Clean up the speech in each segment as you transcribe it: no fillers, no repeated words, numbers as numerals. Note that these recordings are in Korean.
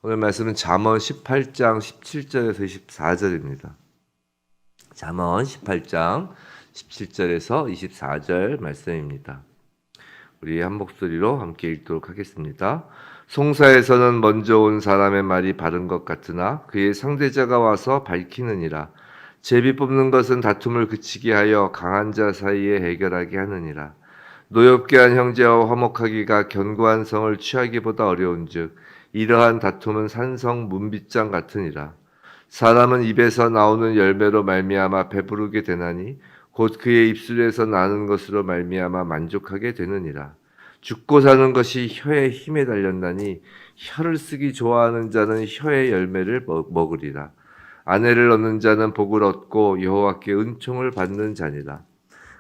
오늘 말씀은 잠언 18장 17절에서 24절입니다. 잠언 18장 17절에서 24절 말씀입니다. 우리 한 목소리로 함께 읽도록 하겠습니다. 송사에서는 먼저 온 사람의 말이 바른 것 같으나 그의 상대자가 와서 밝히느니라. 제비 뽑는 것은 다툼을 그치게 하여 강한 자 사이에 해결하게 하느니라. 노엽게 한 형제와 화목하기가 견고한 성을 취하기보다 어려운즉 이러한 다툼은 산성 문빗장 같으니라. 사람은 입에서 나오는 열매로 말미암아 배부르게 되나니 곧 그의 입술에서 나는 것으로 말미암아 만족하게 되느니라. 죽고 사는 것이 혀의 힘에 달렸나니 혀를 쓰기 좋아하는 자는 혀의 열매를 먹으리라. 아내를 얻는 자는 복을 얻고 여호와께 은총을 받는 자니라.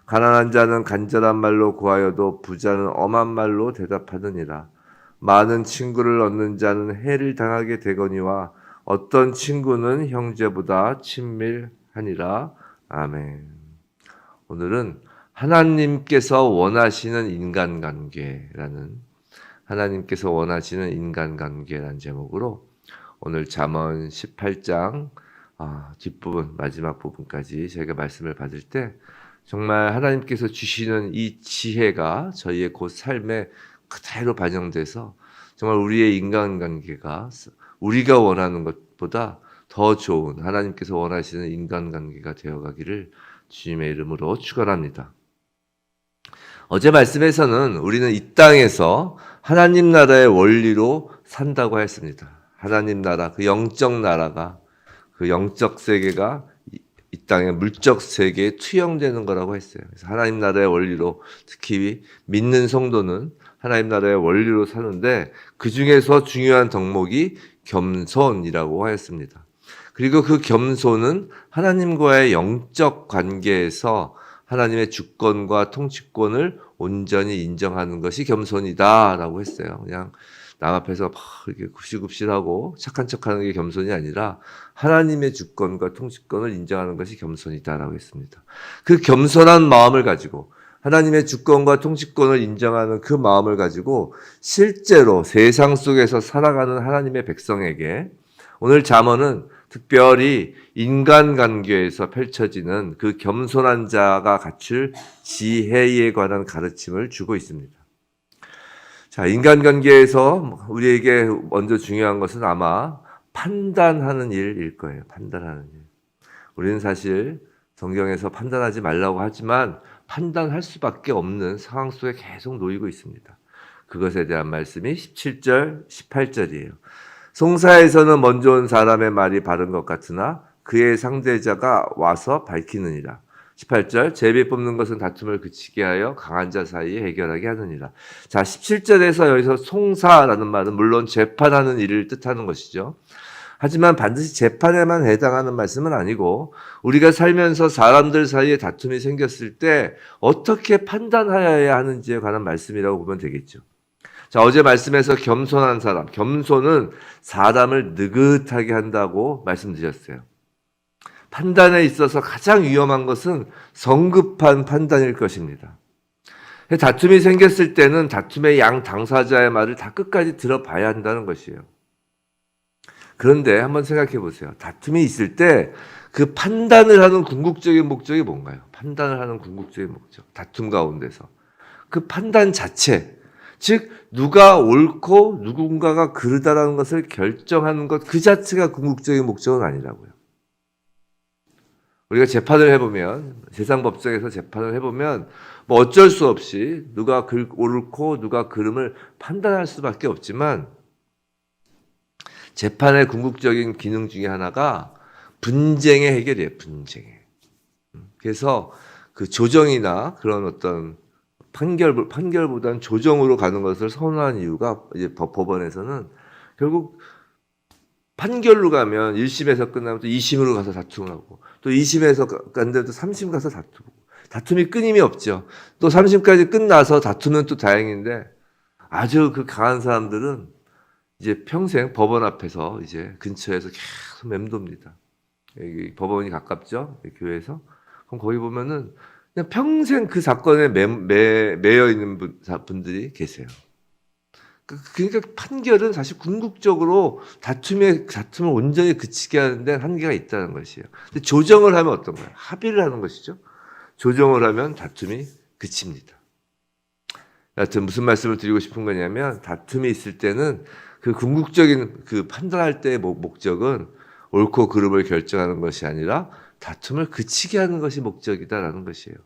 가난한 자는 간절한 말로 구하여도 부자는 엄한 말로 대답하느니라. 많은 친구를 얻는 자는 해를 당하게 되거니와 어떤 친구는 형제보다 친밀하니라. 아멘. 오늘은 하나님께서 원하시는 인간관계라는 제목으로 오늘 잠언 18장 뒷부분 마지막 부분까지 저희가 말씀을 받을 때 정말 하나님께서 주시는 이 지혜가 저희의 곧 삶에 그대로 반영돼서 정말 우리의 인간관계가 우리가 원하는 것보다 더 좋은 하나님께서 원하시는 인간관계가 되어가기를 주님의 이름으로 축원합니다. 어제 말씀에서는 우리는 이 땅에서 하나님 나라의 원리로 산다고 했습니다. 하나님 나라, 그 영적 나라가, 그 영적 세계가 이 땅의 물적 세계에 투영되는 거라고 했어요. 그래서 하나님 나라의 원리로, 특히 믿는 성도는 하나님 나라의 원리로 사는데 그 중에서 중요한 덕목이 겸손이라고 하였습니다. 그리고 그 겸손은 하나님과의 영적 관계에서 하나님의 주권과 통치권을 온전히 인정하는 것이 겸손이다라고 했어요. 그냥 남 앞에서 막 이렇게 굽실굽실하고 착한 척하는 게 겸손이 아니라 하나님의 주권과 통치권을 인정하는 것이 겸손이다라고 했습니다. 그 겸손한 마음을 가지고 하나님의 주권과 통치권을 인정하는 그 마음을 가지고 실제로 세상 속에서 살아가는 하나님의 백성에게 오늘 잠언은 특별히 인간관계에서 펼쳐지는 그 겸손한 자가 갖출 지혜에 관한 가르침을 주고 있습니다. 자, 인간관계에서 우리에게 먼저 중요한 것은 아마 판단하는 일일 거예요. 판단하는 일. 우리는 사실 성경에서 판단하지 말라고 하지만 판단할 수밖에 없는 상황 속에 계속 놓이고 있습니다. 그것에 대한 말씀이 17절, 18절이에요. 송사에서는 먼저 온 사람의 말이 바른 것 같으나 그의 상대자가 와서 밝히느니라. 18절, 제비 뽑는 것은 다툼을 그치게 하여 강한 자 사이에 해결하게 하느니라. 자, 17절에서 여기서 송사라는 말은 물론 재판하는 일을 뜻하는 것이죠. 하지만 반드시 재판에만 해당하는 말씀은 아니고 우리가 살면서 사람들 사이에 다툼이 생겼을 때 어떻게 판단하여야 하는지에 관한 말씀이라고 보면 되겠죠. 자, 어제 말씀에서 겸손한 사람, 겸손은 사람을 느긋하게 한다고 말씀드렸어요. 판단에 있어서 가장 위험한 것은 성급한 판단일 것입니다. 다툼이 생겼을 때는 다툼의 양 당사자의 말을 다 끝까지 들어봐야 한다는 것이에요. 그런데 한번 생각해 보세요. 다툼이 있을 때 그 판단을 하는 궁극적인 목적이 뭔가요? 판단을 하는 궁극적인 목적. 다툼 가운데서. 그 판단 자체, 즉 누가 옳고 누군가가 그르다라는 것을 결정하는 것 그 자체가 궁극적인 목적은 아니라고요. 우리가 재판을 해보면 세상 법정에서 재판을 해보면 뭐 어쩔 수 없이 누가 옳고 누가 그름을 판단할 수밖에 없지만 재판의 궁극적인 기능 중에 하나가 분쟁의 해결이에요. 분쟁의. 그래서 그 조정이나 그런 어떤 판결보다는 조정으로 가는 것을 선호한 이유가 이제 법원에서는 결국 판결로 가면 1심에서 끝나면 또 2심으로 가서 다툼을 하고 또 2심에서 간데 또 3심 가서 다투고 다툼이 끊임이 없죠. 또 3심까지 끝나서 다투면 또 다행인데 아주 그 강한 사람들은 이제 평생 법원 앞에서 이제 근처에서 계속 맴돕니다. 여기 법원이 가깝죠? 교회에서. 그럼 거기 보면은 그냥 평생 그 사건에 매여 있는 분들이 계세요. 그러니까 판결은 사실 궁극적으로 다tum을 온전히 그치게 하는 데 한계가 있다는 것이에요. 근데 조정을 하면 어떤 거예요? 합의를 하는 것이죠. 조정을 하면 다툼이 그칩니다. 여하튼 무슨 말씀을 드리고 싶은 거냐면 다툼이 있을 때는 그 궁극적인 그 판단할 때의 목적은 옳고 그름을 결정하는 것이 아니라 다툼을 그치게 하는 것이 목적이다라는 것이에요.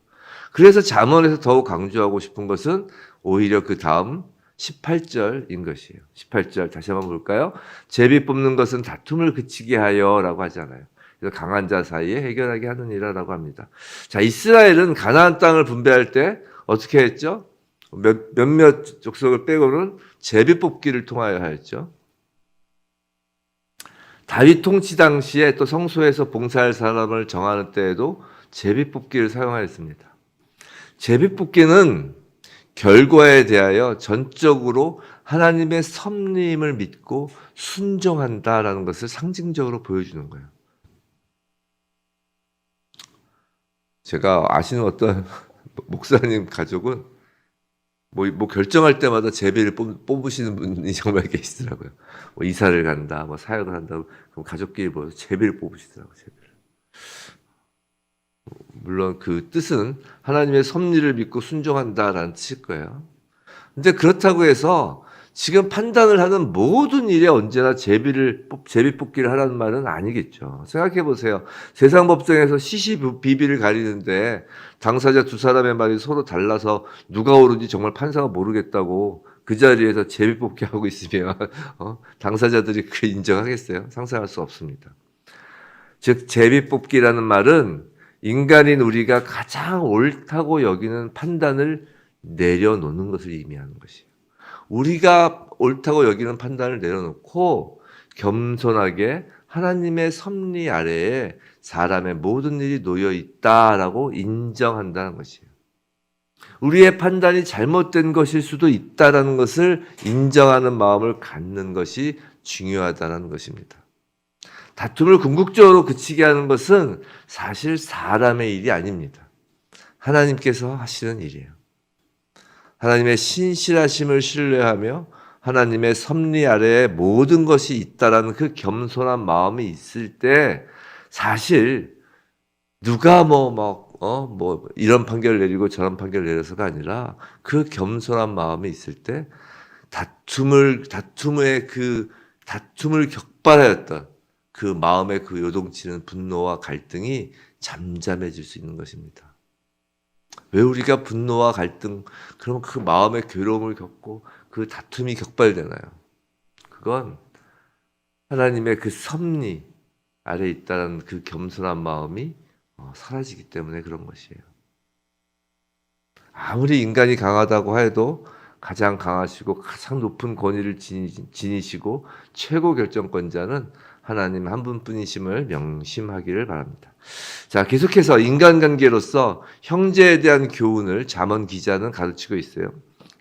그래서 잠언에서 더욱 강조하고 싶은 것은 오히려 그 다음 18절인 것이에요. 18절 다시 한번 볼까요? 제비 뽑는 것은 다툼을 그치게 하여라고 하잖아요. 그래서 강한 자 사이에 해결하게 하느니라라고 합니다. 자, 이스라엘은 가나안 땅을 분배할 때 어떻게 했죠? 몇몇 족속을 빼고는 제비 뽑기를 통하여 하였죠. 다윗 통치 당시에 또 성소에서 봉사할 사람을 정하는 때에도 제비 뽑기를 사용하였습니다. 제비 뽑기는 결과에 대하여 전적으로 하나님의 섭리임을 믿고 순종한다라는 것을 상징적으로 보여주는 거예요. 제가 아시는 어떤 목사님 가족은 뭐 결정할 때마다 제비를 뽑으시는 분이 정말 계시더라고요. 뭐 이사를 간다, 뭐 사역을 한다고 그럼 가족끼리 모여서 제비를 뽑으시더라고요. 제비를. 물론 그 뜻은 하나님의 섭리를 믿고 순종한다라는 뜻일 거예요. 근데 그렇다고 해서 지금 판단을 하는 모든 일에 언제나 제비 뽑기를 하라는 말은 아니겠죠. 생각해 보세요. 세상 법정에서 시시비비를 가리는데 당사자 두 사람의 말이 서로 달라서 누가 옳은지 정말 판사가 모르겠다고 그 자리에서 제비 뽑기 하고 있으면 당사자들이 그 인정하겠어요? 상상할 수 없습니다. 즉 제비 뽑기라는 말은 인간인 우리가 가장 옳다고 여기는 판단을 내려놓는 것을 의미하는 것이에요. 우리가 옳다고 여기는 판단을 내려놓고 겸손하게 하나님의 섭리 아래에 사람의 모든 일이 놓여 있다라고 인정한다는 것이에요. 우리의 판단이 잘못된 것일 수도 있다라는 것을 인정하는 마음을 갖는 것이 중요하다는 것입니다. 다툼을 궁극적으로 그치게 하는 것은 사실 사람의 일이 아닙니다. 하나님께서 하시는 일이에요. 하나님의 신실하심을 신뢰하며 하나님의 섭리 아래에 모든 것이 있다라는 그 겸손한 마음이 있을 때 사실 누가 이런 판결을 내리고 저런 판결을 내려서가 아니라 그 겸손한 마음이 있을 때 다툼을 격발하였던 그 마음의 그 요동치는 분노와 갈등이 잠잠해질 수 있는 것입니다. 왜 우리가 분노와 갈등, 그러면 그 마음의 괴로움을 겪고 그 다툼이 격발되나요? 그건 하나님의 그 섭리 아래 있다는 그 겸손한 마음이 사라지기 때문에 그런 것이에요. 아무리 인간이 강하다고 해도 가장 강하시고 가장 높은 권위를 지니시고 최고 결정권자는 하나님 한 분뿐이심을 명심하기를 바랍니다. 자, 계속해서 인간관계로서 형제에 대한 교훈을 잠언 기자는 가르치고 있어요.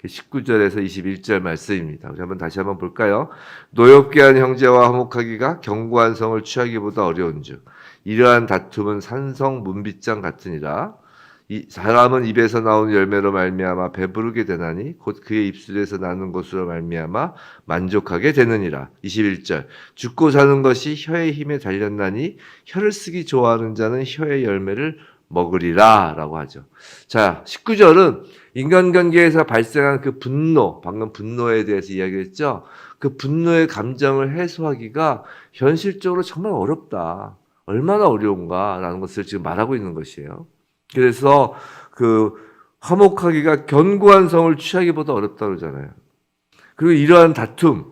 19절에서 21절 말씀입니다. 우리 다시 한번 볼까요? 노엽게 한 형제와 화목하기가 견고한 성을 취하기보다 어려운즉 이러한 다툼은 산성 문빗장 같으니라. 이 사람은 입에서 나오는 열매로 말미암아 배부르게 되나니 곧 그의 입술에서 나는 것으로 말미암아 만족하게 되느니라. 21절 죽고 사는 것이 혀의 힘에 달렸나니 혀를 쓰기 좋아하는 자는 혀의 열매를 먹으리라 라고 하죠. 자, 19절은 인간관계에서 발생한 그 분노, 방금 분노에 대해서 이야기했죠. 그 분노의 감정을 해소하기가 현실적으로 정말 어렵다. 얼마나 어려운가라는 것을 지금 말하고 있는 것이에요. 그래서 그 화목하기가 견고한 성을 취하기보다 어렵다고 그러잖아요. 그리고 이러한 다툼,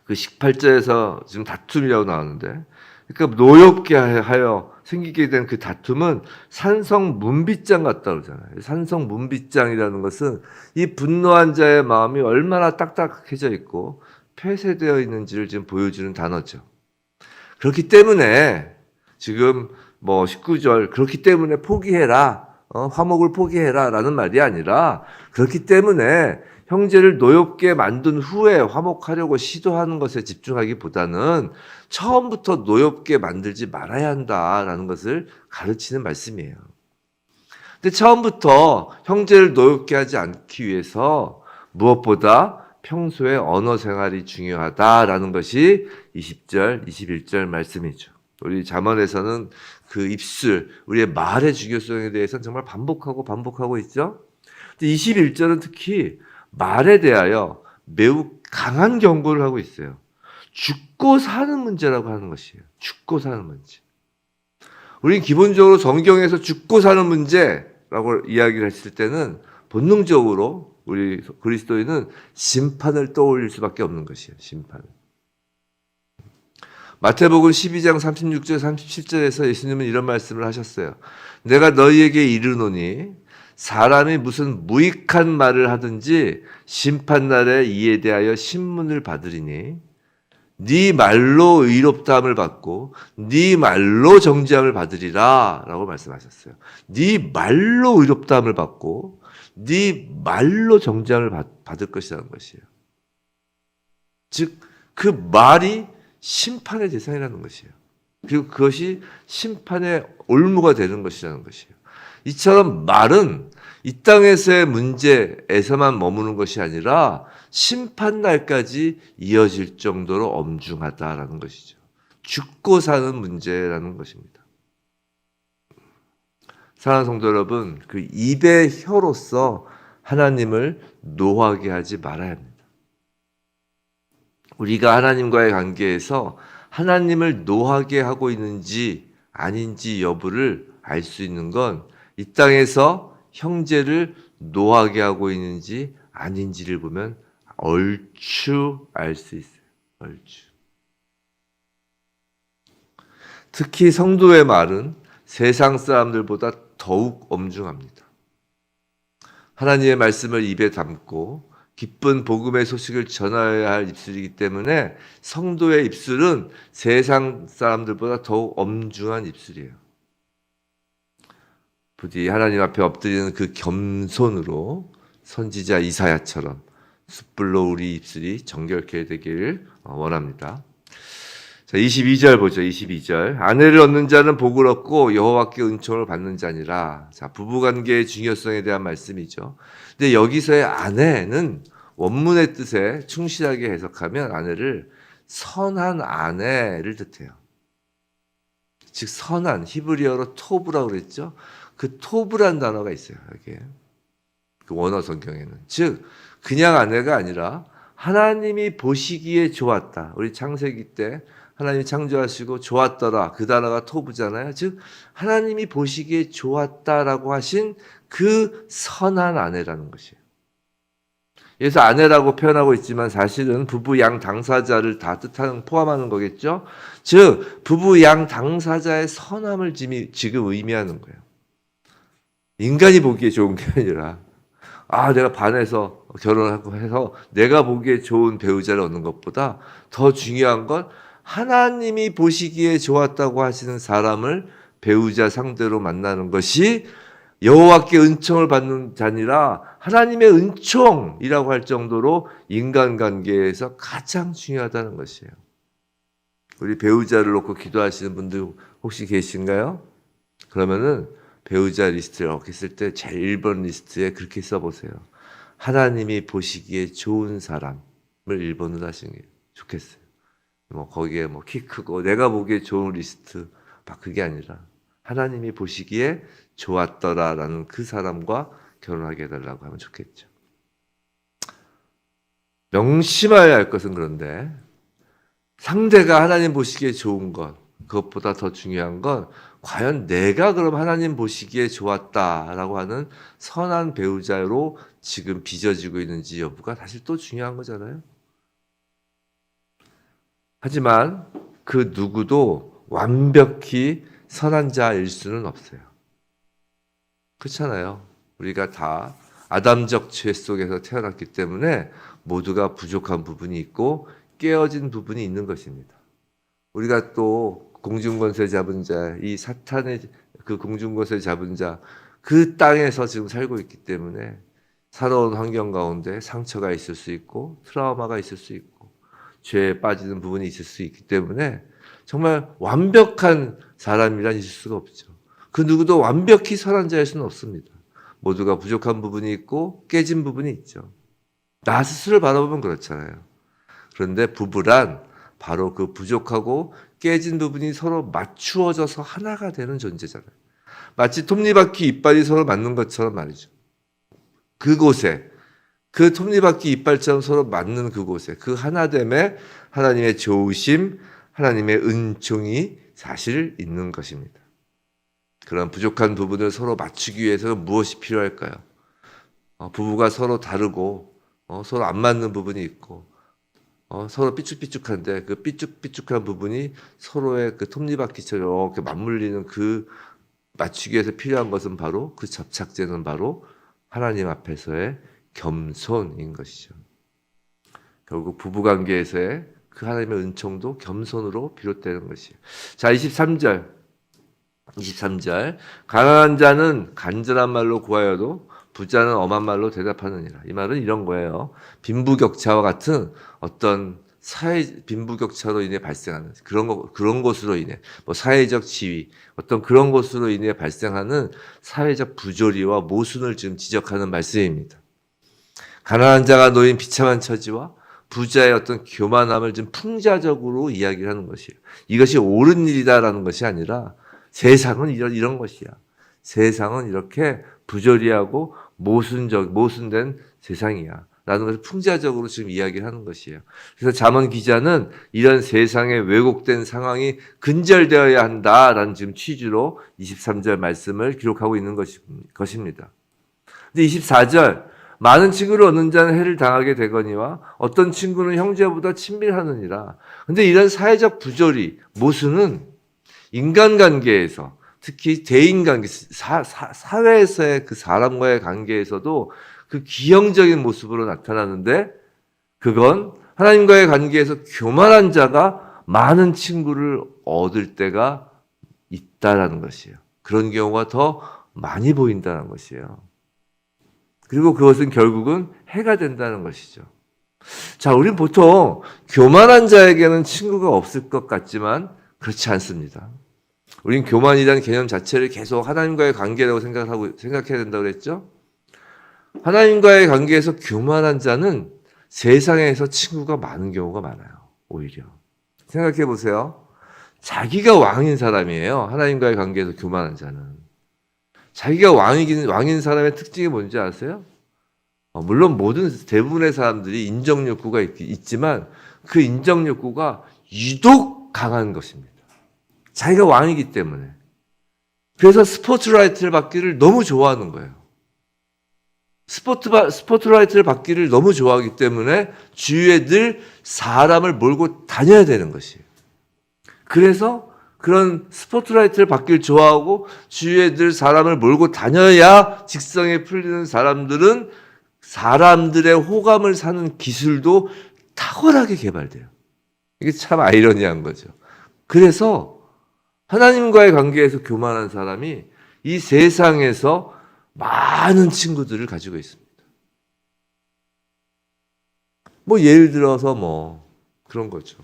그 18절에서 지금 다툼이라고 나오는데, 그러니까 노엽게 하여 생기게 된 그 다툼은 산성 문빗장 같다고 그러잖아요. 산성 문빗장이라는 것은 이 분노한 자의 마음이 얼마나 딱딱해져 있고 폐쇄되어 있는지를 지금 보여주는 단어죠. 그렇기 때문에 지금 19절 그렇기 때문에 포기해라, 화목을 포기해라 라는 말이 아니라 그렇기 때문에 형제를 노엽게 만든 후에 화목하려고 시도하는 것에 집중하기보다는 처음부터 노엽게 만들지 말아야 한다라는 것을 가르치는 말씀이에요. 근데 처음부터 형제를 노엽게 하지 않기 위해서 무엇보다 평소에 언어 생활이 중요하다라는 것이 20절, 21절 말씀이죠. 우리 잠언에서는 그 입술, 우리의 말의 중요성에 대해서는 정말 반복하고 있죠. 21절은 특히 말에 대하여 매우 강한 경고를 하고 있어요. 죽고 사는 문제라고 하는 것이에요. 죽고 사는 문제. 우리는 기본적으로 성경에서 죽고 사는 문제라고 이야기를 했을 때는 본능적으로 우리 그리스도인은 심판을 떠올릴 수밖에 없는 것이에요. 심판을. 마태복음 12장 36절 37절에서 예수님은 이런 말씀을 하셨어요. 내가 너희에게 이르노니 사람이 무슨 무익한 말을 하든지 심판날에 이에 대하여 신문을 받으리니 네 말로 의롭다함을 받고 네 말로 정죄함을 받으리라 라고 말씀하셨어요. 네 말로 의롭다함을 받고 네 말로 정죄함을 받을 것이라는 것이에요. 즉 그 말이 심판의 대상이라는 것이에요. 그리고 그것이 심판의 올무가 되는 것이라는 것이에요. 이처럼 말은 이 땅에서의 문제에서만 머무는 것이 아니라 심판날까지 이어질 정도로 엄중하다라는 것이죠. 죽고 사는 문제라는 것입니다. 사랑하는 성도 여러분, 그 입의 혀로서 하나님을 노하게 하지 말아야 합니다. 우리가 하나님과의 관계에서 하나님을 노하게 하고 있는지 아닌지 여부를 알 수 있는 건 이 땅에서 형제를 노하게 하고 있는지 아닌지를 보면 얼추 알 수 있어요. 얼추. 특히 성도의 말은 세상 사람들보다 더욱 엄중합니다. 하나님의 말씀을 입에 담고 기쁜 복음의 소식을 전하여야 할 입술이기 때문에 성도의 입술은 세상 사람들보다 더욱 엄중한 입술이에요. 부디 하나님 앞에 엎드리는 그 겸손으로 선지자 이사야처럼 숯불로 우리 입술이 정결케 되기를 원합니다. 자, 22절 보죠. 22절. 아내를 얻는 자는 복을 얻고 여호와께 은총을 받는 자니라. 자, 부부관계의 중요성에 대한 말씀이죠. 근데 여기서의 아내는 원문의 뜻에 충실하게 해석하면 아내를 선한 아내를 뜻해요. 즉 선한, 히브리어로 토브라고 그랬죠. 그 토브란 단어가 있어요. 여기에. 그 원어 성경에는. 즉 그냥 아내가 아니라 하나님이 보시기에 좋았다. 우리 창세기 때 하나님이 창조하시고 좋았더라. 그 단어가 토브잖아요. 즉 하나님이 보시기에 좋았다라고 하신 그 선한 아내라는 것이에요. 그래서 아내라고 표현하고 있지만 사실은 부부 양 당사자를 다 포함하는 거겠죠. 즉 부부 양 당사자의 선함을 지금 의미하는 거예요. 인간이 보기에 좋은 게 아니라 내가 반해서 결혼하고 해서 내가 보기에 좋은 배우자를 얻는 것보다 더 중요한 건 하나님이 보시기에 좋았다고 하시는 사람을 배우자 상대로 만나는 것이 여호와께 은총을 받는 자니라 하나님의 은총이라고 할 정도로 인간관계에서 가장 중요하다는 것이에요. 우리 배우자를 놓고 기도하시는 분들 혹시 계신가요? 그러면은 배우자 리스트를 했을 때 제일 1번 리스트에 그렇게 써보세요. 하나님이 보시기에 좋은 사람을 1번으로 하시는 게 좋겠어요. 거기에 키 크고 내가 보기에 좋은 리스트 막 그게 아니라 하나님이 보시기에 좋았더라라는 그 사람과 결혼하게 해달라고 하면 좋겠죠. 명심해야 할 것은 그런데 상대가 하나님 보시기에 좋은 것 그것보다 더 중요한 건 과연 내가 그럼 하나님 보시기에 좋았다라고 하는 선한 배우자로 지금 빚어지고 있는지 여부가 사실 또 중요한 거잖아요. 하지만 그 누구도 완벽히 선한 자일 수는 없어요. 그렇잖아요. 우리가 다 아담적 죄 속에서 태어났기 때문에 모두가 부족한 부분이 있고 깨어진 부분이 있는 것입니다. 우리가 또 공중권세 잡은 자, 이 사탄의 그 공중권세 잡은 자, 그 땅에서 지금 살고 있기 때문에 살아온 환경 가운데 상처가 있을 수 있고 트라우마가 있을 수 있고 죄에 빠지는 부분이 있을 수 있기 때문에 정말 완벽한 사람이란 있을 수가 없죠. 그 누구도 완벽히 선한 자일 수는 없습니다. 모두가 부족한 부분이 있고 깨진 부분이 있죠. 나 스스로 바라보면 그렇잖아요. 그런데 부부란 바로 그 부족하고 깨진 부분이 서로 맞추어져서 하나가 되는 존재잖아요. 마치 톱니바퀴 이빨이 서로 맞는 것처럼 말이죠. 그곳에 그 톱니바퀴 이빨처럼 서로 맞는 그곳에 그 하나됨에 하나님의 좋으심, 하나님의 은총이 사실 있는 것입니다. 그런 부족한 부분을 서로 맞추기 위해서는 무엇이 필요할까요? 부부가 서로 다르고 서로 안 맞는 부분이 있고 서로 삐쭉삐쭉한데 그 삐쭉삐쭉한 부분이 서로의 그 톱니바퀴처럼 이렇게 맞물리는 그 맞추기 위해서 필요한 것은 바로 그 접착제는 바로 하나님 앞에서의 겸손인 것이죠. 결국 부부관계에서의 그 하나님의 은총도 겸손으로 비롯되는 것이에요. 자, 23절. 가난한 자는 간절한 말로 구하여도 부자는 엄한 말로 대답하느니라. 이 말은 이런 거예요. 빈부격차와 같은 어떤 빈부격차로 인해 발생하는 그런 것으로 인해 사회적 지위, 어떤 그런 것으로 인해 발생하는 사회적 부조리와 모순을 지금 지적하는 말씀입니다. 가난한 자가 놓인 비참한 처지와 부자의 어떤 교만함을 좀 풍자적으로 이야기를 하는 것이에요. 이것이 옳은 일이다라는 것이 아니라 세상은 이런 것이야. 세상은 이렇게 부조리하고 모순된 세상이야. 라는 것을 풍자적으로 지금 이야기를 하는 것이에요. 그래서 잠언 기자는 이런 세상의 왜곡된 상황이 근절되어야 한다라는 지금 취지로 23절 말씀을 기록하고 있는 것입니다. 근데 24절, 많은 친구를 얻는 자는 해를 당하게 되거니와 어떤 친구는 형제보다 친밀하느니라. 근데 이런 사회적 부조리, 모순은 인간관계에서 특히 대인관계, 사회에서의 그 사람과의 관계에서도 그 기형적인 모습으로 나타나는데 그건 하나님과의 관계에서 교만한 자가 많은 친구를 얻을 때가 있다라는 것이에요. 그런 경우가 더 많이 보인다는 것이에요. 그리고 그것은 결국은 해가 된다는 것이죠. 자, 우린 보통 교만한 자에게는 친구가 없을 것 같지만 그렇지 않습니다. 우린 교만이라는 개념 자체를 계속 하나님과의 관계라고 생각해야 된다고 그랬죠? 하나님과의 관계에서 교만한 자는 세상에서 친구가 많은 경우가 많아요. 오히려. 생각해 보세요. 자기가 왕인 사람이에요. 하나님과의 관계에서 교만한 자는. 자기가 왕인 사람의 특징이 뭔지 아세요? 물론 대부분의 사람들이 인정 욕구가 있지만 그 인정 욕구가 유독 강한 것입니다. 자기가 왕이기 때문에. 그래서 스포트라이트를 받기를 너무 좋아하는 거예요. 스포트라이트를 받기를 너무 좋아하기 때문에 주위에 늘 사람을 몰고 다녀야 되는 것이에요. 그래서 그런 스포트라이트를 받기를 좋아하고 주위에 늘 사람을 몰고 다녀야 직성에 풀리는 사람들은 사람들의 호감을 사는 기술도 탁월하게 개발돼요. 이게 참 아이러니한 거죠. 그래서 하나님과의 관계에서 교만한 사람이 이 세상에서 많은 친구들을 가지고 있습니다. 예를 들어서 그런 거죠.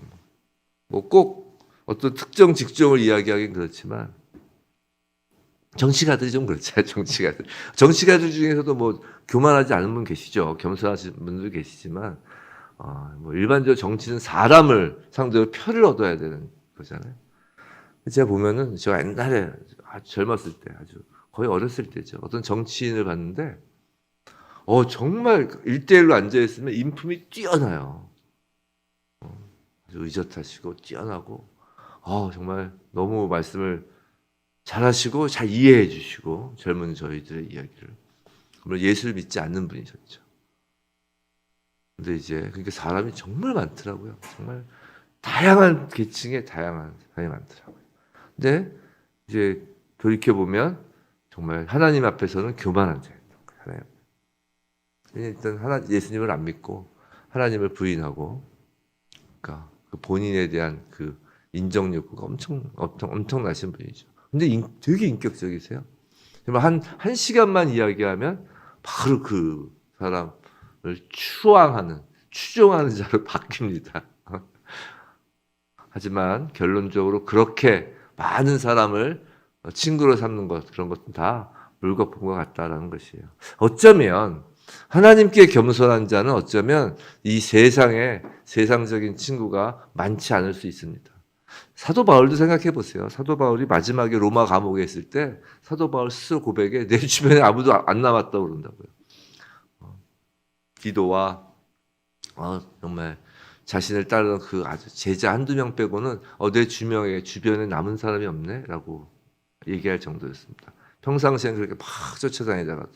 꼭 어떤 특정 직종을 이야기하긴 그렇지만 정치가들이 좀 그렇죠. 정치가들 중에서도 교만하지 않은 분 계시죠. 겸손하신 분들 계시지만 일반적으로 정치는 사람을 상대로 표를 얻어야 되는 거잖아요. 제가 보면은 제가 옛날에 아주 젊었을 때 거의 어렸을 때죠. 어떤 정치인을 봤는데 정말 1대1로 앉아있으면 인품이 뛰어나요. 아주 의젓하시고 뛰어나고 정말 너무 말씀을 잘하시고 잘 이해해 주시고 젊은 저희들의 이야기를 물론 예수를 믿지 않는 분이셨죠. 근데 그러니까 사람이 정말 많더라고요. 정말 다양한 계층의 다양한 사람이 많더라고요. 근데 돌이켜보면 정말 하나님 앞에서는 교만한 자였던 거예요. 일단 예수님을 안 믿고 하나님을 부인하고 그러니까 그 본인에 대한 그 인정 욕구가 엄청나신 분이죠. 근데 되게 인격적이세요. 한 시간만 이야기하면 바로 그 사람을 추종하는 자로 바뀝니다. 하지만 결론적으로 그렇게 많은 사람을 친구로 삼는 그런 것은 다 물거품과 같다라는 것이에요. 어쩌면 하나님께 겸손한 자는 어쩌면 이 세상에 세상적인 친구가 많지 않을 수 있습니다. 사도 바울도 생각해 보세요. 사도 바울이 마지막에 로마 감옥에 있을 때 사도 바울 스스로 고백에 내 주변에 아무도 안 남았다고 그런다고요. 기도와 정말 자신을 따르는 그 아주 제자 한두 명 빼고는 내 주변에 남은 사람이 없네 라고 얘기할 정도였습니다. 평상시엔 그렇게 막 쫓아다니다가도.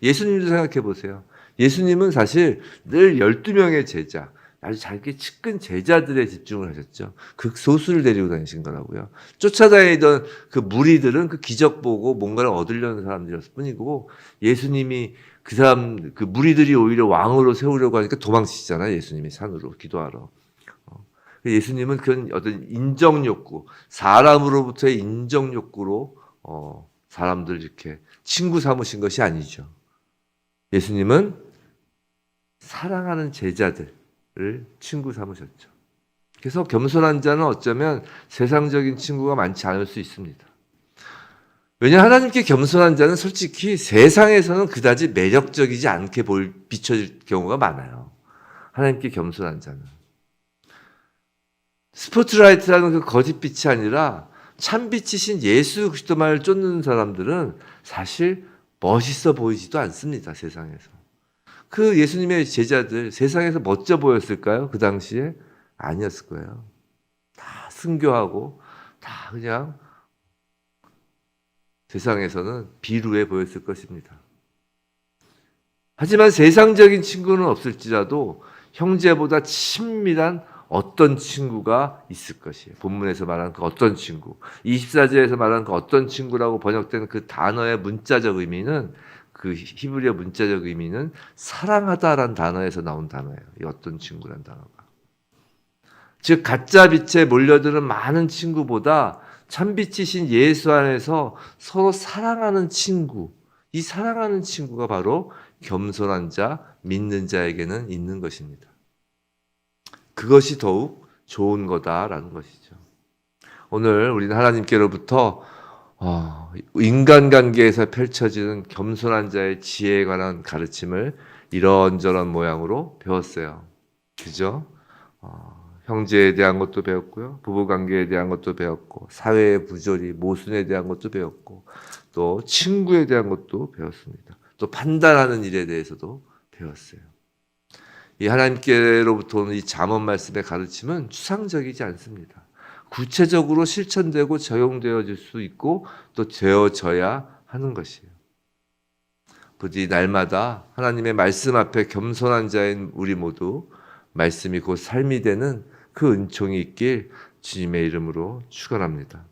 예수님도 생각해 보세요. 예수님은 사실 늘 12명의 제자, 아주 자기 측근 제자들에 집중을 하셨죠. 극소수를 데리고 다니신 거라고요. 쫓아다니던 그 무리들은 그 기적 보고 뭔가를 얻으려는 사람들이었을 뿐이고, 예수님이 그 무리들이 오히려 왕으로 세우려고 하니까 도망치잖아요. 예수님이 산으로 기도하러. 예수님은 그런 어떤 인정 욕구, 사람으로부터의 인정 욕구로 사람들 이렇게 친구 삼으신 것이 아니죠. 예수님은 사랑하는 제자들을 친구 삼으셨죠. 그래서 겸손한 자는 어쩌면 세상적인 친구가 많지 않을 수 있습니다. 왜냐하면 하나님께 겸손한 자는 솔직히 세상에서는 그다지 매력적이지 않게 비춰질 경우가 많아요. 하나님께 겸손한 자는. 스포트라이트라는 그 거짓빛이 아니라 참빛이신 예수 그리스도만을 쫓는 사람들은 사실 멋있어 보이지도 않습니다. 세상에서. 그 예수님의 제자들 세상에서 멋져 보였을까요? 그 당시에? 아니었을 거예요. 다 순교하고 다 그냥 세상에서는 비루해 보였을 것입니다. 하지만 세상적인 친구는 없을지라도 형제보다 친밀한 어떤 친구가 있을 것이에요. 본문에서 말하는 그 어떤 친구, 24절에서 말하는 그 어떤 친구라고 번역된 그 단어의 문자적 의미는, 그 히브리어 문자적 의미는 사랑하다라는 단어에서 나온 단어예요. 이 어떤 친구라는 단어가. 즉 가짜 빛에 몰려드는 많은 친구보다 참빛이신 예수 안에서 서로 사랑하는 친구, 이 사랑하는 친구가 바로 겸손한 자, 믿는 자에게는 있는 것입니다. 그것이 더욱 좋은 거다라는 것이죠. 오늘 우리는 하나님께로부터 인간관계에서 펼쳐지는 겸손한 자의 지혜에 관한 가르침을 이런저런 모양으로 배웠어요. 그죠? 형제에 대한 것도 배웠고요. 부부관계에 대한 것도 배웠고, 사회의 부조리, 모순에 대한 것도 배웠고, 또 친구에 대한 것도 배웠습니다. 또 판단하는 일에 대해서도 배웠어요. 이 하나님께로부터 오는 이 잠언 말씀의 가르침은 추상적이지 않습니다. 구체적으로 실천되고 적용되어질 수 있고 또 되어져야 하는 것이에요. 부디 날마다 하나님의 말씀 앞에 겸손한 자인 우리 모두 말씀이 곧 삶이 되는 그 은총이 있길 주님의 이름으로 축원합니다.